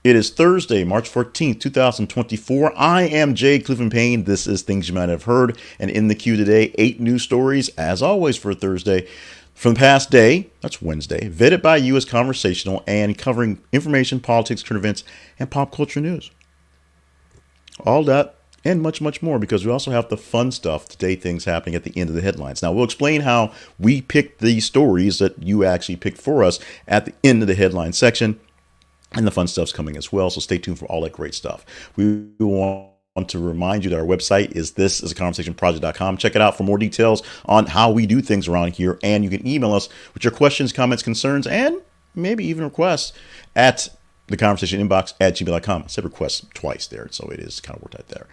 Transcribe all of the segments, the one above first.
It is Thursday, March 14th, 2024. I am Jay Clifton Payne. This is Things You Might Have Heard. And in the queue today, 8 news stories, as always for Thursday, from the past day, that's Wednesday, vetted by you as Conversational and covering information, politics, current events, and pop culture news. All that and much, much more, because we also have the fun stuff today, things happening at the end of the headlines. Now, we'll explain how we picked these stories that you actually picked for us at the end of the headline section. And the fun stuff's coming as well, so stay tuned for all that great stuff. We want to remind you that our website is thisisaconversationproject.com. Check it out for more details on how we do things around here, and you can email us with your questions, comments, concerns, and maybe even requests at the conversation inbox at gmail.com. I said requests twice there, so it is kind of worked out there.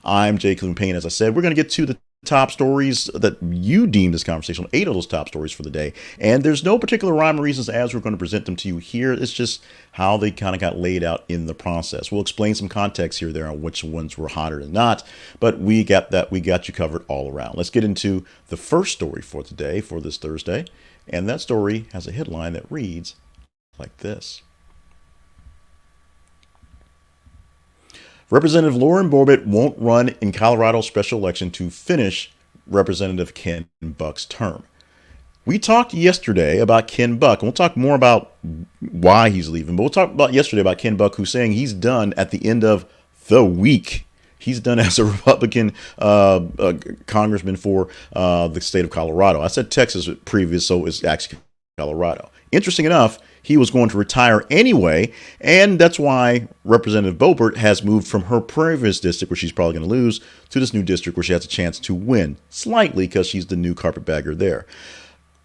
I'm Jay Cleveland Payne. As I said, we're going to get to the top stories that you deemed as conversational, 8 of those top stories for the day. And there's no particular rhyme or reasons as we're going to present them to you here. It's just how they kind of got laid out in the process. We'll explain some context here there on which ones were hotter than not, but we got you covered all around. Let's get into the first story for today, for this Thursday. And that story has a headline that reads like this. Representative Lauren Boebert won't run in Colorado special election to finish Representative Ken Buck's term. We talked yesterday about Ken Buck, and we'll talk more about why he's leaving, but we'll talk about yesterday about Ken Buck, who's saying he's done at the end of the week. He's done as a Republican congressman for the state of Colorado. I said Texas previous, so it's actually Colorado. Interesting enough, he was going to retire anyway, and that's why Representative Boebert has moved from her previous district, where she's probably going to lose, to this new district where she has a chance to win slightly because she's the new carpetbagger there.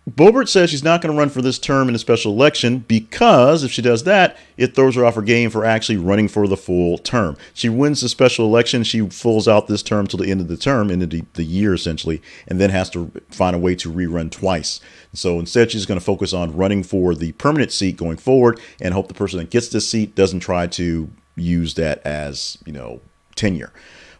Boebert says she's not going to run for this term in a special election because if she does that, it throws her off her game for actually running for the full term. She wins the special election, she fills out this term till the end of the term, end of the year essentially, and then has to find a way to rerun twice. So instead, she's going to focus on running for the permanent seat going forward and hope the person that gets this seat doesn't try to use that as, tenure.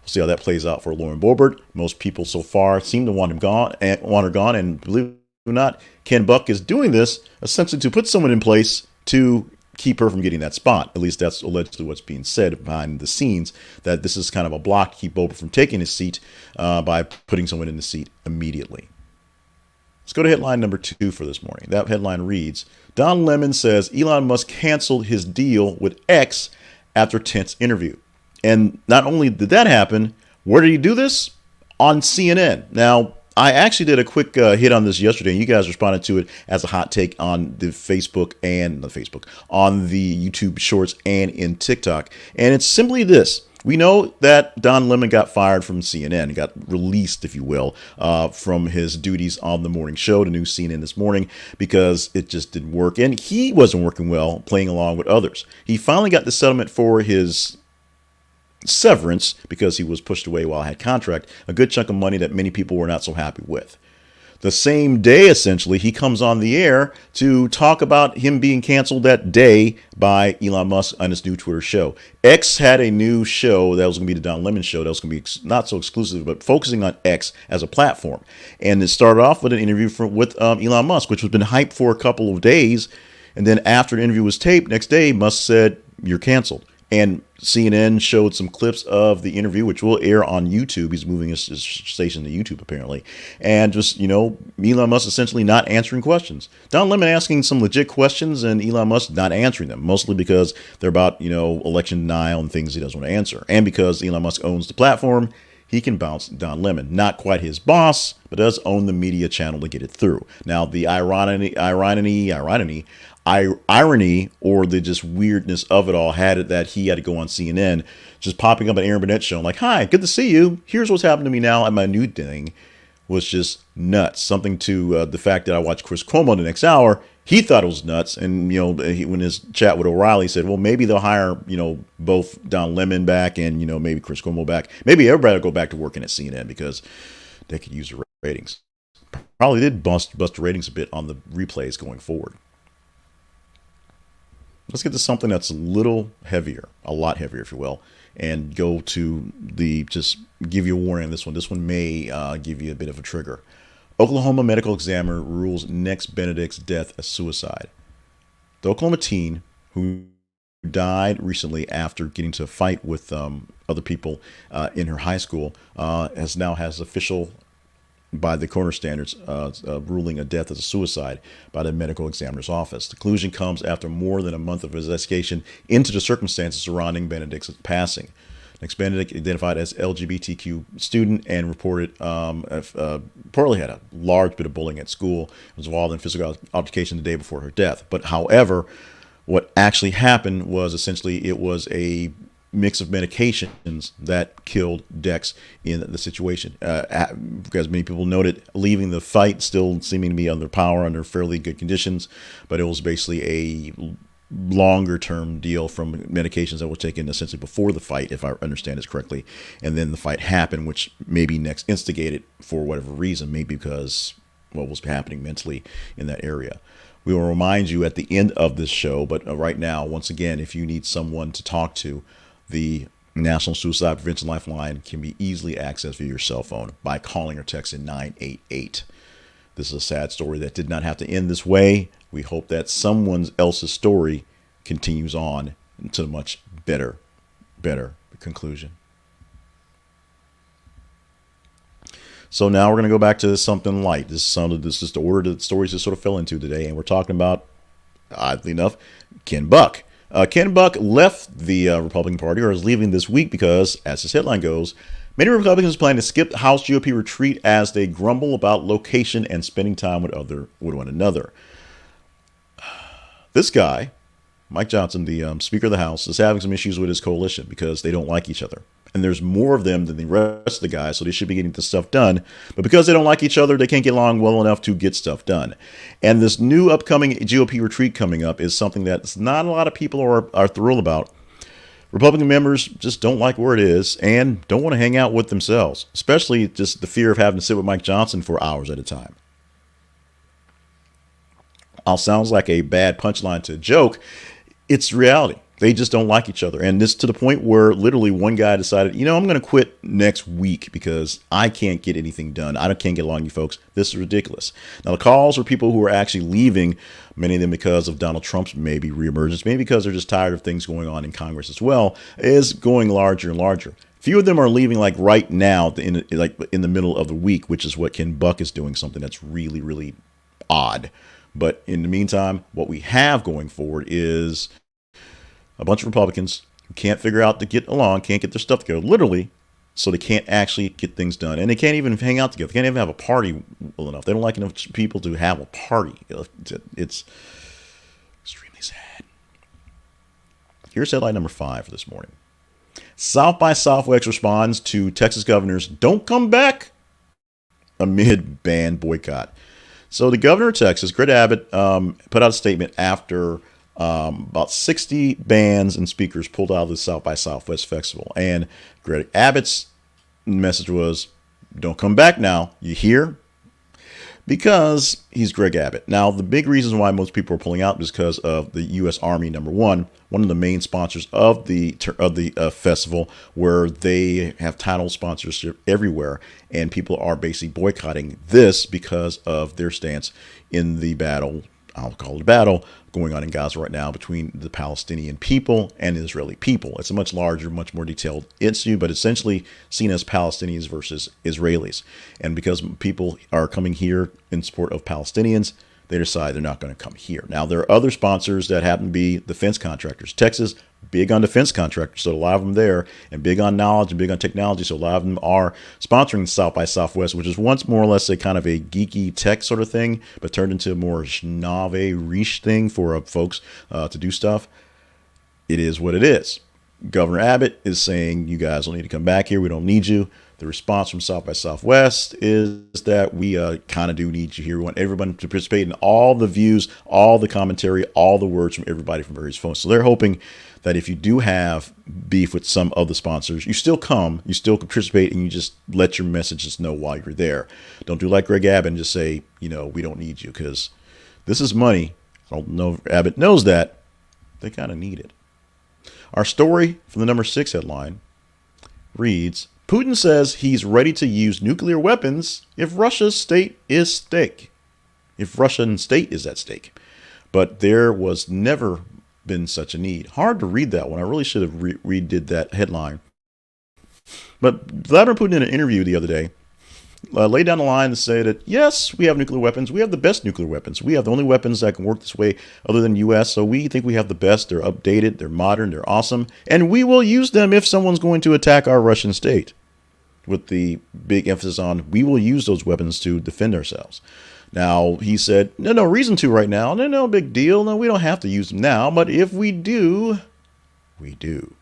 We'll see how that plays out for Lauren Boebert. Most people so far seem to want her gone, and believe it or not, Ken Buck is doing this essentially to put someone in place to keep her from getting that spot. At least that's allegedly what's being said behind the scenes, that this is kind of a block to keep Boebert from taking his seat by putting someone in the seat immediately. Let's go to headline number 2 for this morning. That headline reads, Don Lemon says Elon Musk canceled his deal with X after tense interview. And not only did that happen, where did he do this? On CNN. Now, I actually did a quick hit on this yesterday, and you guys responded to it as a hot take on the on the YouTube Shorts and in TikTok. And it's simply this. We know that Don Lemon got fired from CNN, got released, if you will, from his duties on the morning show, the new CNN This Morning, because it just didn't work. And he wasn't working well playing along with others. He finally got the settlement for his severance because he was pushed away while I had contract, a good chunk of money that many people were not so happy with. The same day, essentially, he comes on the air to talk about him being canceled that day by Elon Musk on his new Twitter show. X had a new show that was going to be the Don Lemon show that was going to be not so exclusive, but focusing on X as a platform. And it started off with an interview with Elon Musk, which has been hyped for a couple of days. And then after the interview was taped, next day, Musk said, "You're canceled." And CNN showed some clips of the interview, which will air on YouTube. He's moving his station to YouTube, apparently. And just, Elon Musk essentially not answering questions. Don Lemon asking some legit questions and Elon Musk not answering them, mostly because they're about, election denial and things he doesn't want to answer. And because Elon Musk owns the platform, he can bounce Don Lemon. Not quite his boss, but does own the media channel to get it through. Now, the irony, or the just weirdness of it all had it that he had to go on CNN, just popping up an Aaron Burnett show. I'm like, "Hi, good to see you. Here's what's happened to me now at my new thing," was just nuts. Something to the fact that I watched Chris Cuomo the next hour. He thought it was nuts. And, when his chat with O'Reilly said, well, maybe they'll hire, both Don Lemon back and, maybe Chris Cuomo back. Maybe everybody will go back to working at CNN because they could use the ratings. Probably did bust the ratings a bit on the replays going forward. Let's get to something that's a little heavier, a lot heavier, if you will, and go to just give you a warning on this one. This one may give you a bit of a trigger. Oklahoma medical examiner rules Nex Benedict's death as suicide. The Oklahoma teen, who died recently after getting to a fight with other people in her high school, has official by the coroner standards, ruling a death as a suicide by the medical examiner's office. The conclusion comes after more than a month of investigation into the circumstances surrounding Benedict's passing. Nex Benedict, identified as LGBTQ student and reportedly had a large bit of bullying at school, was involved in physical altercation the day before her death. But however, what actually happened was essentially it was a mix of medications that killed Dex in the situation. Because many people noted leaving the fight still seeming to be under power, under fairly good conditions, but it was basically a longer term deal from medications that were taken essentially before the fight, if I understand this correctly. And then the fight happened, which maybe Nex instigated for whatever reason, maybe because what was happening mentally in that area. We will remind you at the end of this show, but right now, once again, if you need someone to talk to, the National Suicide Prevention Lifeline can be easily accessed via your cell phone by calling or texting 988. This is a sad story that did not have to end this way. We hope that someone else's story continues on to a much better conclusion. So now we're going to go back to something light. This is the order that the stories just sort of fell into today, and we're talking about, oddly enough, Ken Buck. Ken Buck left the Republican Party, or is leaving this week because, as his headline goes, many Republicans plan to skip the House GOP retreat as they grumble about location and spending time with one another. This guy, Mike Johnson, the Speaker of the House, is having some issues with his coalition because they don't like each other. And there's more of them than the rest of the guys, so they should be getting this stuff done. But because they don't like each other, they can't get along well enough to get stuff done. And this new upcoming GOP retreat coming up is something that not a lot of people are thrilled about. Republican members just don't like where it is and don't want to hang out with themselves, especially just the fear of having to sit with Mike Johnson for hours at a time. Sounds like a bad punchline to a joke. It's reality. They just don't like each other. And this to the point where literally one guy decided, I'm going to quit next week because I can't get anything done. Can't get along, you folks. This is ridiculous. Now, the calls are people who are actually leaving, many of them because of Donald Trump's maybe reemergence, maybe because they're just tired of things going on in Congress as well, is going larger and larger. Few of them are leaving like right now, in the middle of the week, which is what Ken Buck is doing, something that's really, really odd. But in the meantime, what we have going forward is a bunch of Republicans who can't figure out to get along, can't get their stuff together, literally, so they can't actually get things done. And they can't even hang out together. They can't even have a party well enough. They don't like enough people to have a party. It's extremely sad. Here's headline number 5 for this morning. South by Southwest responds to Texas governor's "Don't come back" amid ban boycott. So the governor of Texas, Greg Abbott, put out a statement after about 60 bands and speakers pulled out of the South by Southwest Festival. And Greg Abbott's message was, don't come back now. You hear? Because he's Greg Abbott. Now, the big reason why most people are pulling out is because of the U.S. Army, number one of the main sponsors of the festival, where they have title sponsorship everywhere. And people are basically boycotting this because of their stance in the battle. I'll call it a battle going on in Gaza right now between the Palestinian people and the Israeli people. It's a much larger, much more detailed issue, but essentially seen as Palestinians versus Israelis. And because people are coming here in support of Palestinians, they decide they're not going to come here. Now, there are other sponsors that happen to be defense contractors. Texas, big on defense contractors, so a lot of them there, and big on knowledge and big on technology, so a lot of them are sponsoring South by Southwest, which is once more or less a kind of a geeky tech sort of thing, but turned into a more schnave riche thing for folks to do stuff. It is what it is. Governor Abbott is saying, you guys don't need to come back here. We don't need you. The response from South by Southwest is that we kind of do need you here. We want everyone to participate in all the views, all the commentary, all the words from everybody from various phones. So they're hoping that if you do have beef with some of the sponsors, you still come, you still participate, and you just let your messages know while you're there. Don't do like Greg Abbott and just say, we don't need you, because this is money. I don't know if Abbott knows that. They kind of need it. Our story from the number 6 headline reads, Putin says he's ready to use nuclear weapons if Russia's state is stake. If Russian state is at stake. But there was never been such a need. Hard to read that one. I really should have redid that headline. But Vladimir Putin in an interview the other day laid down the line and say that, yes, we have nuclear weapons. We have the best nuclear weapons. We have the only weapons that can work this way other than the U.S. So we think we have the best. They're updated. They're modern. They're awesome. And we will use them if someone's going to attack our Russian state. With the big emphasis on we will use those weapons to defend ourselves. Now, he said, no reason to right now. No big deal. No, we don't have to use them now. But if we do, we do.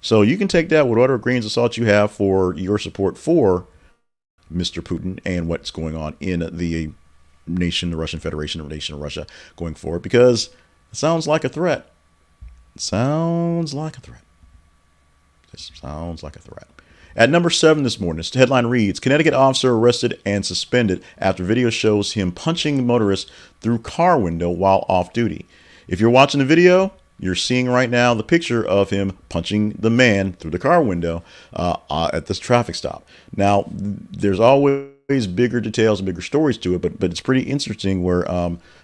So you can take that with whatever grains of salt you have for your support for Mr. Putin and what's going on in the nation, the Russian Federation, the nation of Russia going forward, because it sounds like a threat. It sounds like a threat. This sounds like a threat. At number 7 this morning, this headline reads, Connecticut officer arrested and suspended after video shows him punching motorist through car window while off duty. If you're watching the video, you're seeing right now the picture of him punching the man through the car window at this traffic stop. Now, there's always bigger details and bigger stories to it, but it's pretty interesting where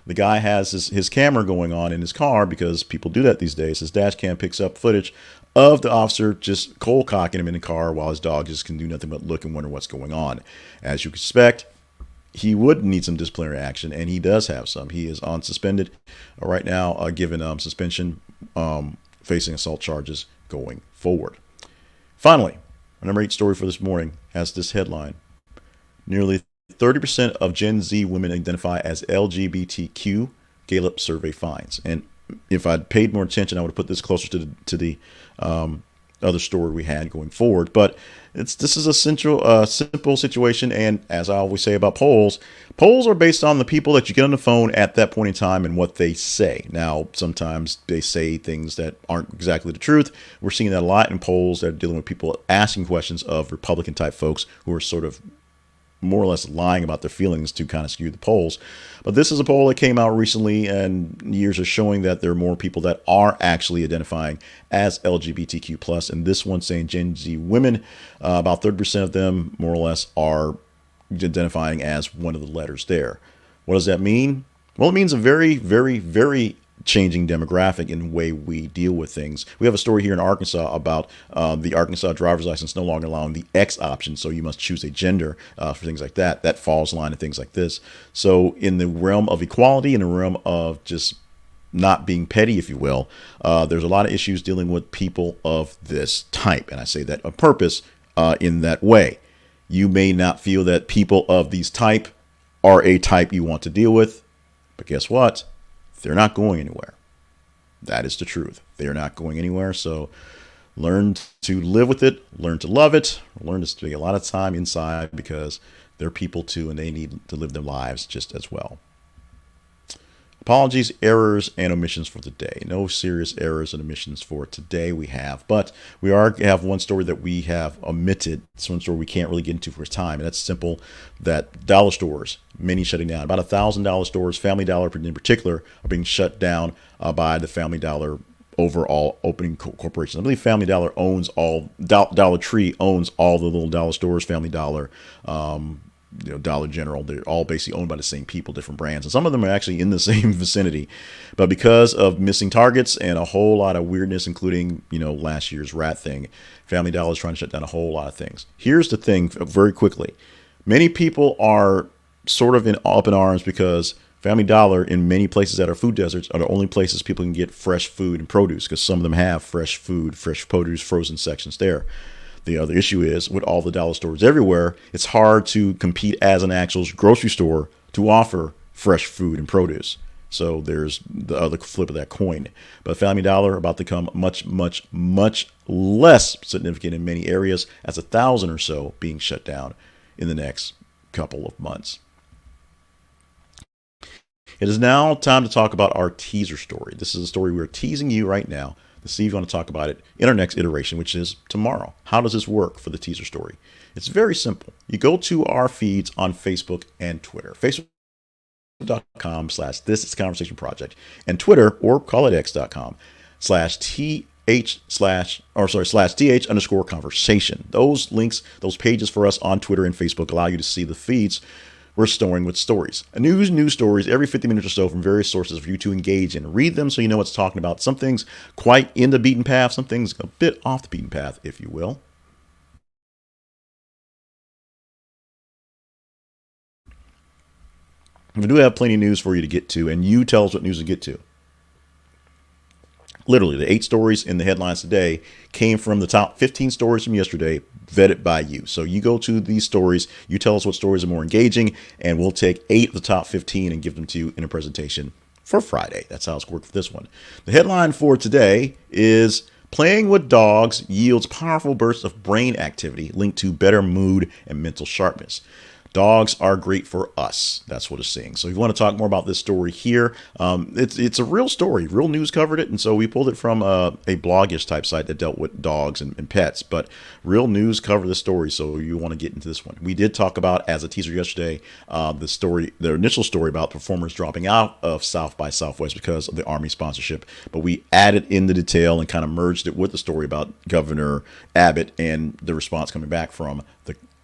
the guy has his camera going on in his car, because people do that these days. His dash cam picks up footage of the officer just cold cocking him in the car while his dog just can do nothing but look and wonder what's going on. As you expect, he would need some disciplinary action, and he does have some. He is on suspended right now, given suspension, facing assault charges going forward. Finally, our number 8 story for this morning has this headline. Nearly 30% of Gen Z women identify as LGBTQ, Gallup survey finds. And if I'd paid more attention, I would have put this closer to the other story we had going forward. But this is a simple situation, and as I always say about polls are based on the people that you get on the phone at that point in time and what they say. Now, sometimes they say things that aren't exactly the truth. We're seeing that a lot in polls that are dealing with people asking questions of Republican type folks who are sort of more or less lying about their feelings to kind of skew the polls. But this is a poll that came out recently, and years are showing that there are more people that are actually identifying as LGBTQ plus. And this one saying Gen Z women, about 30% of them more or less are identifying as one of the letters there. What does that mean? Well, it means a very, very, very changing demographic in the way we deal with things. We have a story here in Arkansas about the Arkansas driver's license no longer allowing the X option, so you must choose a gender for things like that. That falls in line and things like this. So in the realm of equality, in the realm of just not being petty, if you will, there's a lot of issues dealing with people of this type. And I say that on purpose in that way. You may not feel that people of these type are a type you want to deal with, but guess what? They're not going anywhere. That is the truth. They are not going anywhere. So learn to live with it, learn to love it, learn to spend a lot of time inside, because they're people too, and they need to live their lives just as well. Apologies, errors, and omissions for today. No serious errors and omissions for today we have, but we have one story that we have omitted. It's one story we can't really get into for time, and that's simple, that dollar stores, many shutting down. About 1,000 dollar stores, Family Dollar in particular, are being shut down by the Family Dollar overall opening corporation. I believe Family Dollar owns all, Dollar Tree owns all the little dollar stores, Family Dollar, Dollar General. They're all basically owned by the same people, different brands, and some of them are actually in the same vicinity. But because of missing targets and a whole lot of weirdness, including last year's rat thing, Family Dollar is trying to shut down a whole lot of things. Here's the thing, very quickly: many people are sort of up in arms because Family Dollar, in many places that are food deserts, are the only places people can get fresh food and produce, because some of them have fresh food, fresh produce, frozen sections there. The other issue is, with all the dollar stores everywhere, it's hard to compete as an actual grocery store to offer fresh food and produce. So there's the other flip of that coin. But Family Dollar about to become much, much, much less significant in many areas, as 1,000 or so being shut down in the next couple of months. It is now time to talk about our teaser story. This is a story we're teasing you right now to see if you want to talk about it in our next iteration, which is tomorrow. How does this work for the teaser story? It's very simple. You go to our feeds on Facebook and Twitter. Facebook.com/This Is Conversation Project, and Twitter, or call it x.com/th_conversation. Those links, those pages for us on Twitter and Facebook allow you to see the feeds we're storing with stories. News stories every 50 minutes or so from various sources for you to engage in. Read them so you know what's talking about. Some things quite in the beaten path, some things a bit off the beaten path, if you will. We do have plenty of news for you to get to, and you tell us what news to get to. Literally, the 8 stories in the headlines today came from the top 15 stories from yesterday, vetted by you. So you go to these stories, you tell us what stories are more engaging, and we'll take 8 of the top 15 and give them to you in a presentation for Friday. That's how it's worked for this one. The headline for today is playing with dogs yields powerful bursts of brain activity linked to better mood and mental sharpness. Dogs are great for us. That's what it's saying. So if you want to talk more about this story here, it's a real story. Real News covered it. And so we pulled it from a blogish type site that dealt with dogs and pets. But Real News covered the story. So you want to get into this one. We did talk about, as a teaser yesterday, the initial story about performers dropping out of South by Southwest because of the Army sponsorship. But we added in the detail and kind of merged it with the story about Governor Abbott and the response coming back from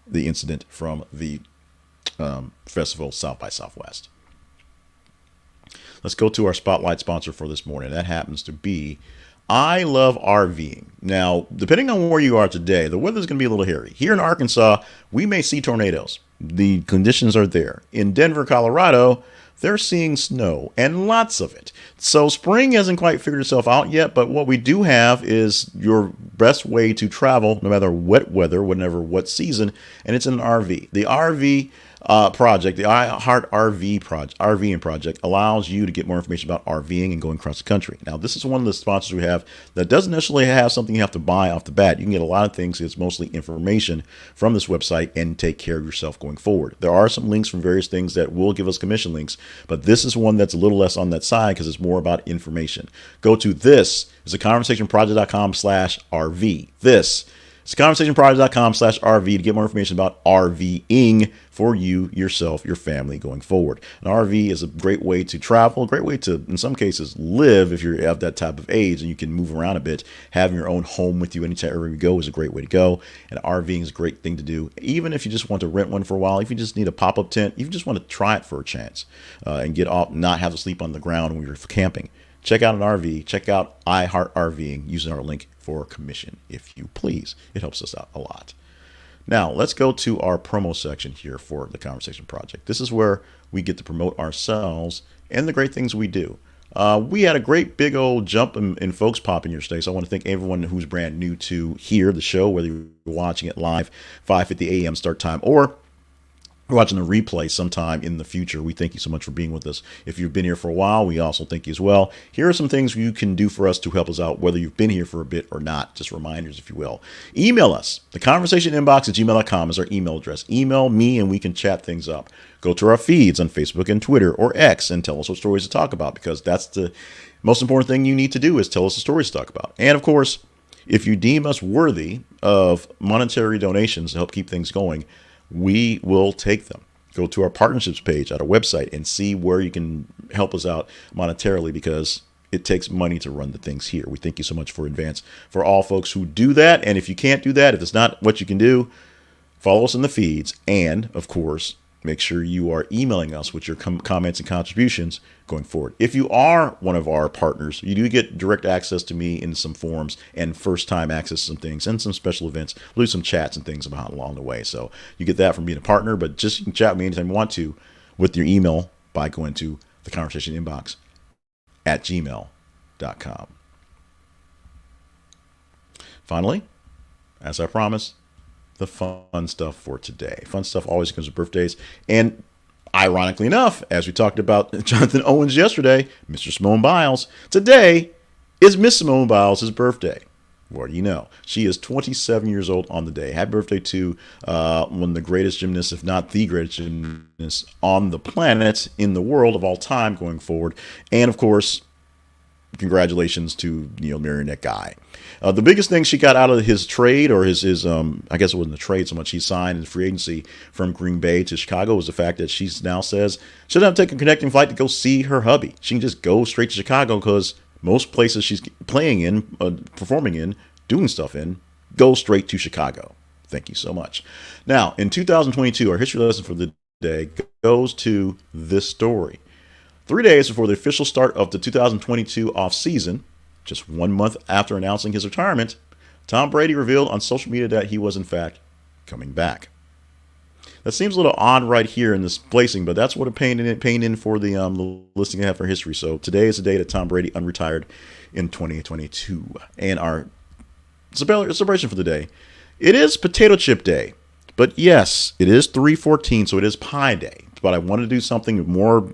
the incident from the festival South by Southwest. Let's go to our spotlight sponsor for this morning. That happens to be Love RVing. Now, depending on where you are today, the weather's going to be a little hairy. Here in Arkansas, we may see tornadoes. The conditions are there. In Denver, Colorado, they're seeing snow and lots of it. So spring hasn't quite figured itself out yet, but what we do have is your best way to travel, no matter what weather, what season, and it's an RV. The RV project, the iHeart RVing project, allows you to get more information about RVing and going across the country. Now, this is one of the sponsors we have that doesn't necessarily have something you have to buy off the bat. You can get a lot of things. It's mostly information from this website and take care of yourself going forward. There are some links from various things that will give us commission links, but this is one that's a little less on that side because it's more about information. Go to this is a conversationproject.com/RV. This is conversationproject.com/RV to get more information about RVing for you, yourself, your family going forward. An RV is a great way to travel, a great way to, in some cases, live if you're of that type of age and you can move around a bit. Having your own home with you anytime you go is a great way to go. And RVing is a great thing to do, even if you just want to rent one for a while, if you just need a pop-up tent, if you just want to try it for a chance and get off, not have to sleep on the ground when you're camping. Check out an RV. Check out iHeart RVing using our link for commission, if you please. It helps us out a lot. Now, let's go to our promo section here for the Conversation Project. This is where we get to promote ourselves and the great things we do. We had a great big old jump in folks popping your today. So I want to thank everyone who's brand new to hear the show, whether you're watching it live, 5:50 a.m. start time, or watching the replay sometime in the future. We thank you so much for being with us. If you've been here for a while, we also thank you as well. Here are some things you can do for us to help us out, whether you've been here for a bit or not. Just reminders, if you will. Email us. The conversation inbox at gmail.com is our email address. Email me and we can chat things up. Go to our feeds on Facebook and Twitter or X and tell us what stories to talk about, because that's the most important thing you need to do, is tell us the stories to talk about. And of course, if you deem us worthy of monetary donations to help keep things going, we will take them. Go to our partnerships page at our website and see where you can help us out monetarily, because it takes money to run the things here. We thank you so much for advance for all folks who do that. And if you can't do that, if it's not what you can do, follow us in the feeds. And of course, make sure you are emailing us with your comments and contributions going forward. If you are one of our partners, you do get direct access to me in some forums and first time access to some things and some special events. We'll do some chats and things about along the way. So you get that from being a partner, but just you can chat with me anytime you want to with your email by going to the conversation inbox at gmail.com. Finally, as I promised, the fun stuff for today. Fun stuff always comes with birthdays. And ironically enough, as we talked about Jonathan Owens yesterday, Mr. Simone Biles, today is Miss Simone Biles' birthday. What do you know? She is 27 years old on the day. Happy birthday to one of the greatest gymnasts, if not the greatest gymnast on the planet, in the world of all time going forward. And of course, congratulations to Neil Marionette Guy. The biggest thing she got out of his trade, or his I guess it wasn't a trade so much, he signed in free agency from Green Bay to Chicago, was the fact that she now says she doesn't have to take a connecting flight to go see her hubby. She can just go straight to Chicago, because most places she's playing in, performing in, doing stuff in, go straight to Chicago. Thank you so much. Now, in 2022, our history lesson for the today goes to this story. 3 days before the official start of the 2022 offseason, just 1 month after announcing his retirement, Tom Brady revealed on social media that he was in fact coming back. That seems a little odd right here in this placing, but that's what it painted in for the listing I have for history. So today is the day that Tom Brady unretired in 2022. And our celebration for the day, it is Potato Chip Day. But yes, it is 3/14, so it is Pie Day. But I wanted to do something more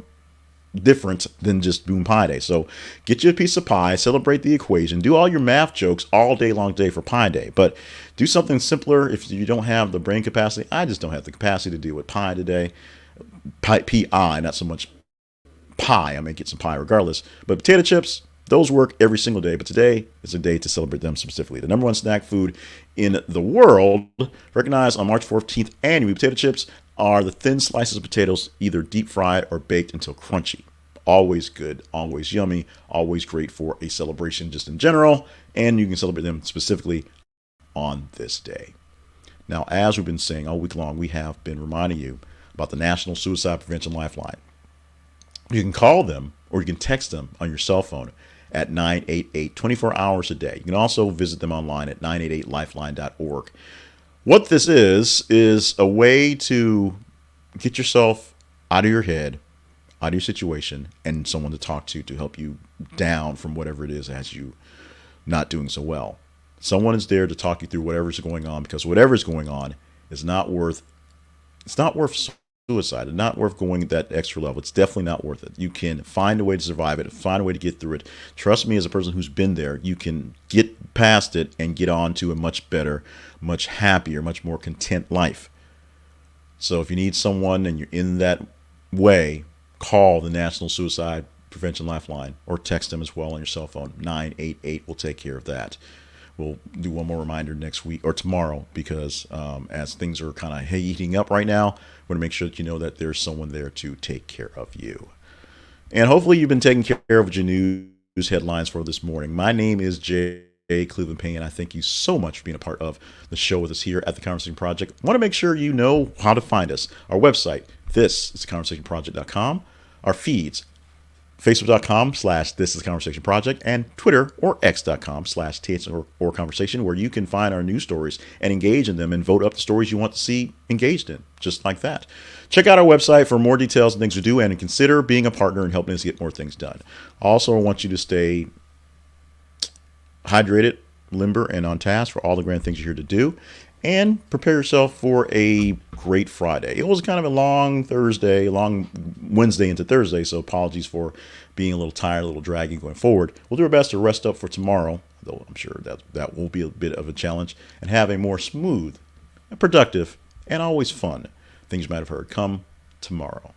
different than just Boom Pie Day. So get you a piece of pie, celebrate the equation, do all your math jokes all day long day for Pie Day. But do something simpler if you don't have the brain capacity. I just don't have the capacity to deal with pie today. P-I, not so much pie. I may get some pie regardless. But potato chips, those work every single day. But today is a day to celebrate them specifically. The number one snack food in the world, recognized on March 14th annually, potato chips are the thin slices of potatoes, either deep fried or baked until crunchy. Always good, always yummy, always great for a celebration just in general. And you can celebrate them specifically on this day. Now, as we've been saying all week long, we have been reminding you about the National Suicide Prevention Lifeline. You can call them or you can text them on your cell phone at 988, 24 hours a day. You can also visit them online at 988lifeline.org. What this is a way to get yourself out of your head, out of your situation, and someone to talk to help you down from whatever it is as you not doing so well. Someone is there to talk you through whatever's going on, because whatever's going on is not worth suicide. It's not worth going that extra level. It's definitely not worth it. You can find a way to survive it, find a way to get through it. Trust me, as a person who's been there, you can get past it and get on to a much better, much happier, much more content life. So if you need someone and you're in that way, call the National Suicide Prevention Lifeline or text them as well on your cell phone. 988 will take care of that. We'll do one more reminder next week or tomorrow, because as things are kind of heating up right now, we want to make sure that you know that there's someone there to take care of you. And hopefully you've been taking care of your news headlines for this morning. My name is Jay Cleveland Payne. I thank you so much for being a part of the show with us here at the Conversation Project. I want to make sure you know how to find us. Our website, this is theconversationproject.com. Our feeds, Facebook.com/This Is Conversation Project, and Twitter or X.com/TH or Conversation, where you can find our news stories and engage in them and vote up the stories you want to see engaged in, just like that. Check out our website for more details and things we do, and consider being a partner and helping us get more things done. Also, I want you to stay hydrated, limber, and on task for all the grand things you're here to do. And prepare yourself for a great Friday. It was kind of a long Wednesday into Thursday, so apologies for being a little tired, a little draggy going forward. We'll do our best to rest up for tomorrow, though I'm sure that will be a bit of a challenge, and have a more smooth and productive and always fun things you might have heard come tomorrow.